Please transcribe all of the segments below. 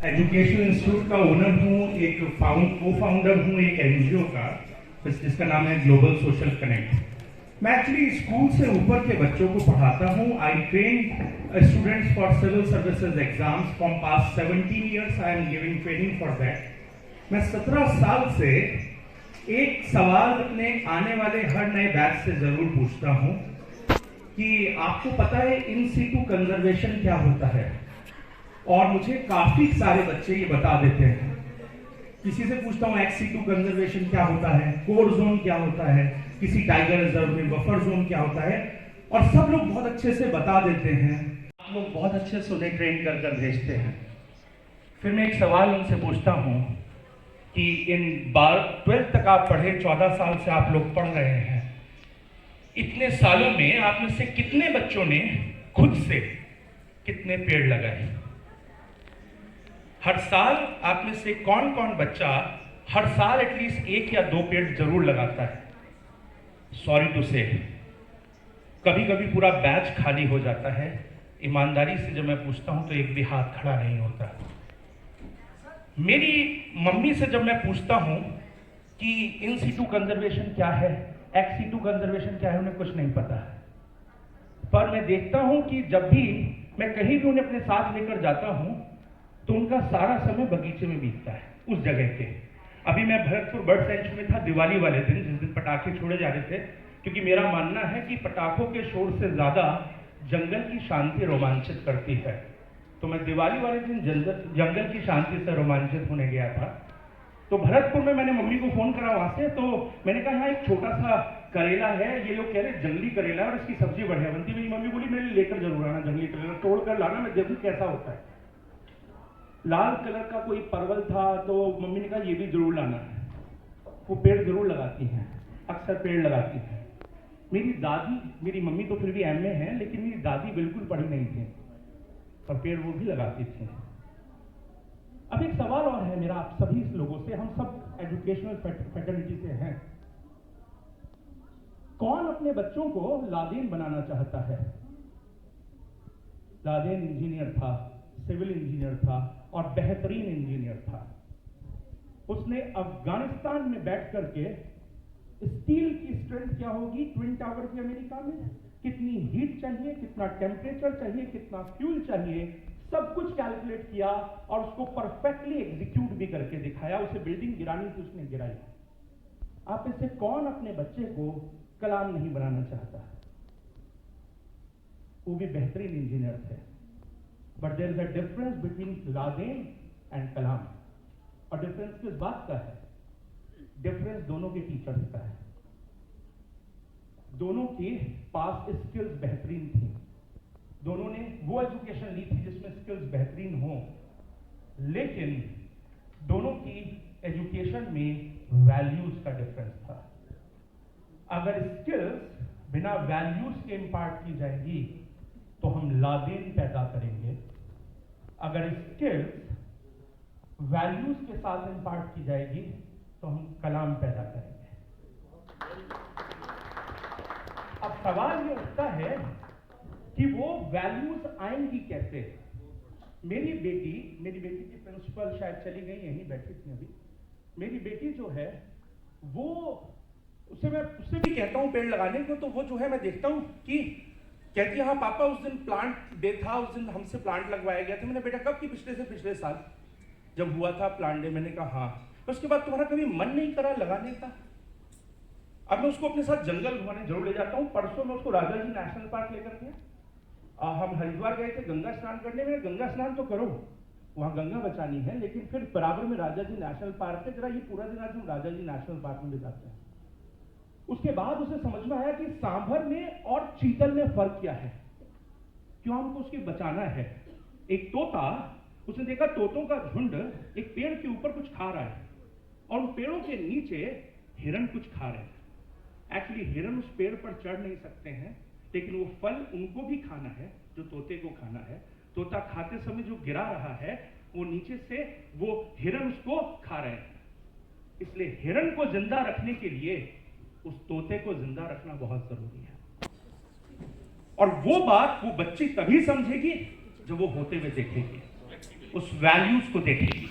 Education institute का owner हूँ, एक को फाउंडर हूँ एक एनजीओ का जिसका नाम है ग्लोबल सोशल कनेक्ट। मैं एक्चुअली स्कूल से ऊपर के बच्चों को पढ़ाता हूँ। I train students for civil services exams from past 17 years. I am giving training for that. मैं 17 साल से एक सवाल अपने आने वाले हर नए बैच से जरूर पूछता हूँ कि आपको पता है इन सीटू कंजर्वेशन क्या होता है? और मुझे काफी सारे बच्चे ये बता देते हैं। किसी से पूछता हूँ एक्स सीटू कंजर्वेशन क्या होता है, कोर जोन क्या होता है, किसी टाइगर रिजर्व में बफर जोन क्या होता है, और सब लोग बहुत अच्छे से बता देते हैं। आप लोग बहुत अच्छे से उन्हें ट्रेन कर कर भेजते हैं। फिर मैं एक सवाल उनसे पूछता हूँ कि इन 12th तक आप पढ़े, 14 साल से आप लोग पढ़ रहे हैं, इतने सालों में आप में से कितने बच्चों ने खुद से कितने पेड़ लगाए? हर साल आप में से कौन कौन बच्चा हर साल एटलीस्ट 1 या 2 पेड़ जरूर लगाता है? सॉरी टू से, कभी कभी पूरा बैच खाली हो जाता है। ईमानदारी से जब मैं पूछता हूं तो एक भी हाथ खड़ा नहीं होता। मेरी मम्मी से जब मैं पूछता हूं कि इन सीटू कंजर्वेशन क्या है, एक्स सीटू कंजर्वेशन क्या है, उन्हें कुछ नहीं पता। पर मैं देखता हूं कि जब भी मैं कहीं भी उन्हें अपने साथ लेकर जाता हूं तो उनका सारा समय बगीचे में बीतता है, उस जगह पे। अभी मैं भरतपुर बर्ड सेंचुरी में था दिवाली वाले दिन, जिस दिन पटाखे छोड़े जा रहे थे, क्योंकि मेरा मानना है कि पटाखों के शोर से ज्यादा जंगल की शांति रोमांचित करती है। तो मैं दिवाली वाले दिन जंगल की शांति से रोमांचित होने गया था। तो भरतपुर में मैंने मम्मी को फोन करा वहां से, तो मैंने कहा यहाँ एक छोटा सा करेला है, ये लोग कह रहे जंगली करेला और इसकी सब्जी बढ़िया बनती। मेरी मम्मी बोली मेरे लिए लेकर जरूर आना, जंगली करेला तोड़ कर लाना, मैं देखूं कैसा होता है। लाल कलर का कोई परवल था, तो मम्मी ने कहा ये भी जरूर लाना है। वो पेड़ जरूर लगाती हैं, अक्सर पेड़ लगाती हैं। मेरी दादी, मेरी मम्मी तो फिर भी एमए है, लेकिन मेरी दादी बिल्कुल पढ़ी नहीं थी, पर पेड़ वो भी लगाती थी। अब एक सवाल और है मेरा आप सभी लोगों से, हम सब एजुकेशनल फैकल्टी से हैं। कौन अपने बच्चों को लादेन बनाना चाहता है? लादेन इंजीनियर था, सिविल इंजीनियर था और बेहतरीन इंजीनियर था। उसने अफगानिस्तान में बैठ करके स्टील की स्ट्रेंथ क्या होगी ट्विन टावर की अमेरिका में, कितनी हीट चाहिए, कितना टेम्परेचर चाहिए, कितना फ्यूल चाहिए, सब कुछ कैलकुलेट किया और उसको परफेक्टली एग्जीक्यूट भी करके दिखाया। उसे बिल्डिंग गिरानी थी, उसने गिराई। आप इससे कौन अपने बच्चे को कलाम नहीं बनाना चाहता? वो भी बेहतरीन इंजीनियर थे। But there is a difference between Laden and Kalam. और डिफरेंस किस बात का है? डिफरेंस दोनों के टीचर्स का है। दोनों के पास स्किल्स बेहतरीन थी, दोनों ने वो एजुकेशन ली थी जिसमें स्किल्स बेहतरीन हो, लेकिन दोनों की एजुकेशन में वैल्यूज का डिफरेंस था। अगर स्किल्स बिना वैल्यूज के इंपार्ट की जाएगी तो हम लादेन पैदा करेंगे। अगर स्किल्स वैल्यूज के साथ इंपार्ट की जाएगी तो हम कलाम पैदा करेंगे। अब सवाल ये उठता है कि वो वैल्यूज आएंगी कैसे? मेरी बेटी की प्रिंसिपल शायद चली गई, यहीं बैठी थी अभी। मेरी बेटी जो है वो, उससे भी कहता हूं पेड़ लगाने को, तो वो जो है मैं देखता हूं कि कहती है हाँ पापा उस दिन प्लांट डे था, उस दिन हमसे प्लांट लगवाया गया था। मैंने बेटा कब की? पिछले साल जब हुआ था प्लांट डे। मैंने कहा हाँ। उसके बाद तुम्हारा कभी मन नहीं करा लगाने का? अब मैं उसको अपने साथ जंगल घुमाने जरूर ले जाता हूँ। परसों मैं उसको राजाजी नेशनल पार्क लेकर गया। हम हरिद्वार गए थे गंगा स्नान करने में। गंगा स्नान तो करो, वहां गंगा बचानी है, लेकिन फिर बराबर में राजाजी नेशनल पार्क है, जरा ये पूरा दिन आज हम राजाजी नेशनल पार्क में बिताते हैं। उसके बाद उसे समझ में आया कि सांभर में और चीतल में फर्क क्या है, क्यों हमको उसकी बचाना है। एक तोता, उसने देखा तोतों का झुंड एक पेड़ के ऊपर कुछ खा रहा है और उन पेड़ों के नीचे हिरन कुछ खा रहे हैं। एक्चुअली हिरन उस पेड़ पर चढ़ नहीं सकते हैं, लेकिन वो फल उनको भी खाना है जो तोते को खाना है। तोता खाते समय जो गिरा रहा है वो नीचे से वो हिरन उसको खा रहे हैं। इसलिए हिरन को जिंदा रखने के लिए उस तोते को जिंदा रखना बहुत जरूरी है। और वो बात वो बच्ची तभी समझेगी जब वो होते हुए देखेगी। उस वैल्यूज को देखेगी,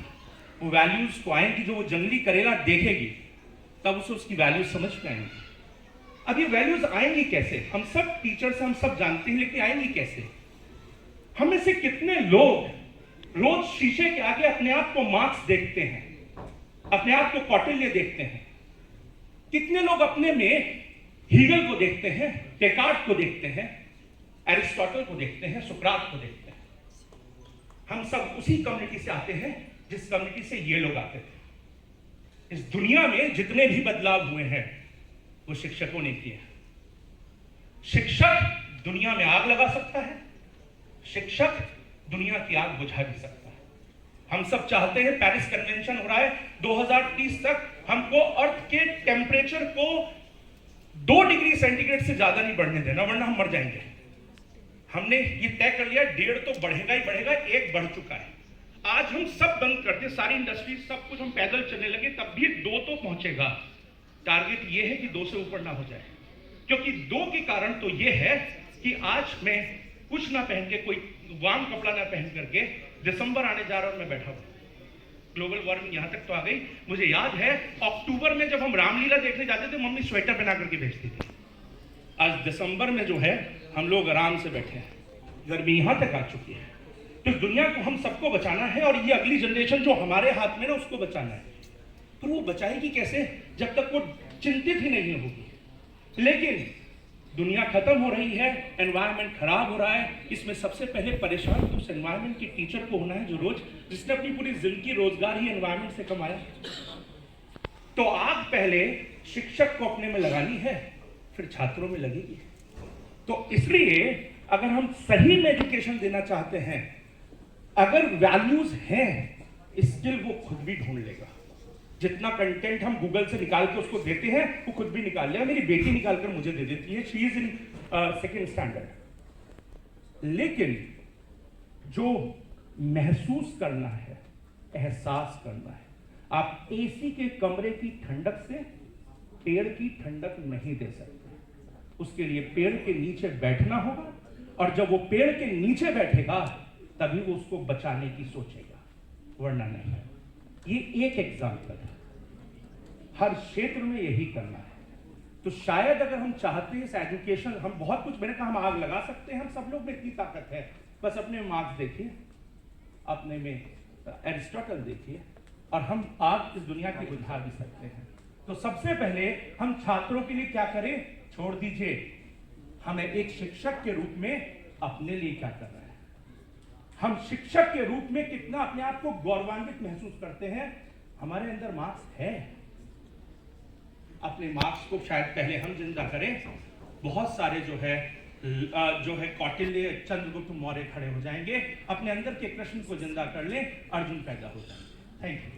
वो वैल्यूज को आएंगी, जो वो जंगली करेला देखेगी तब उसे उसकी वैल्यूज समझ में आएंगी। अब ये वैल्यूज आएंगी कैसे? हम सब टीचर्स, हम सब जानते हैं, लेकिन आएंगी कैसे? हम में से कितने लोग रोज शीशे के आगे अपने आप को मार्क्स देखते हैं, अपने आप को कौटिल्य देखते हैं? कितने लोग अपने में हीगल को देखते हैं, डेकार्ट को देखते हैं, एरिस्टोटल को देखते हैं, सुकरात को देखते हैं? हम सब उसी कम्युनिटी से आते हैं जिस कम्युनिटी से ये लोग आते थे। इस दुनिया में जितने भी बदलाव हुए हैं वो शिक्षकों ने किए। शिक्षक दुनिया में आग लगा सकता है, शिक्षक दुनिया की आग बुझा भी सकता है। हम सब चाहते हैं, पेरिस कन्वेंशन हो रहा है 2030 तक, हमको अर्थ के टेम्परेचर को 2 डिग्री सेंटीग्रेड से ज्यादा नहीं बढ़ने देना, वरना हम मर जाएंगे। हमने ये तय कर लिया 1.5 तो बढ़ेगा ही बढ़ेगा, 1 बढ़ चुका है। आज हम सब बंद कर दे, सारी इंडस्ट्री सब कुछ, हम पैदल चलने लगे तब भी 2 तो पहुंचेगा। टारगेट ये है कि 2 से ऊपर ना हो जाए, क्योंकि 2 के कारण तो ये है कि आज मैं कुछ ना पहन के, कोई वार्म कपड़ा ना पहन करके, दिसंबर आने जा रहा हूं, मैं बैठा हूं। ग्लोबल वार्मिंग यहां तक तो आ गई। मुझे याद है अक्टूबर में जब हम रामलीला देखने जाते थे, मम्मी स्वेटर पहना करके भेजती थी। आज दिसंबर में जो है हम लोग आराम से बैठे हैं, गर्मी यहां तक आ चुकी है। तो दुनिया को हम सबको बचाना है, और ये अगली जनरेशन जो हमारे हाथ में ना, उसको बचाना है। पर वो बचाएगी कैसे जब तक वो चिंतित ही नहीं होगी? लेकिन दुनिया खत्म हो रही है, एनवायरनमेंट खराब हो रहा है, इसमें सबसे पहले परेशान तो उस एनवायरनमेंट के टीचर को होना है जो जिसने अपनी पूरी जिंदगी रोजगार ही एनवायरनमेंट से कमाया। तो आग पहले शिक्षक को अपने में लगानी है, फिर छात्रों में लगेगी। तो इसलिए अगर हम सही में एजुकेशन देना चाहते हैं, अगर वैल्यूज हैं, स्किल वो खुद भी ढूंढ लेगा। जितना कंटेंट हम गूगल से निकाल के उसको देते हैं, वो खुद भी निकाल लेगा। मेरी बेटी निकाल कर मुझे दे देती है, she is in 2nd standard. लेकिन जो महसूस करना है, एहसास करना है, आप एसी के कमरे की ठंडक से पेड़ की ठंडक नहीं दे सकते। उसके लिए पेड़ के नीचे बैठना होगा, और जब वो पेड़ के नीचे बैठेगा तभी वो उसको बचाने की सोचेगा, वरना नहीं। ये एक एग्जाम्पल है, हर क्षेत्र में यही करना है। तो शायद अगर हम चाहते हैं इस एजुकेशन, हम बहुत कुछ, मैंने कहा हम आग लगा सकते हैं, हम सब लोग में इतनी ताकत है। बस अपने में मार्क्स देखिए, अपने में एरिस्टोटल देखिए, और हम आग इस दुनिया की बुझा भी सकते हैं। तो सबसे पहले हम छात्रों के लिए क्या करें? छोड़ दीजिए हमें एक शिक्षक के रूप में अपने लिए क्या कर रहे हैं, हम शिक्षक के रूप में कितना अपने आप को गौरवान्वित महसूस करते हैं। हमारे अंदर मार्क्स है, अपने मार्क्स को शायद पहले हम जिंदा करें। बहुत सारे जो है कौटिल्य, चंद्रगुप्त मौर्य खड़े हो जाएंगे, अपने अंदर के कृष्ण को जिंदा कर लें, अर्जुन पैदा हो जाएंगे। Thank you.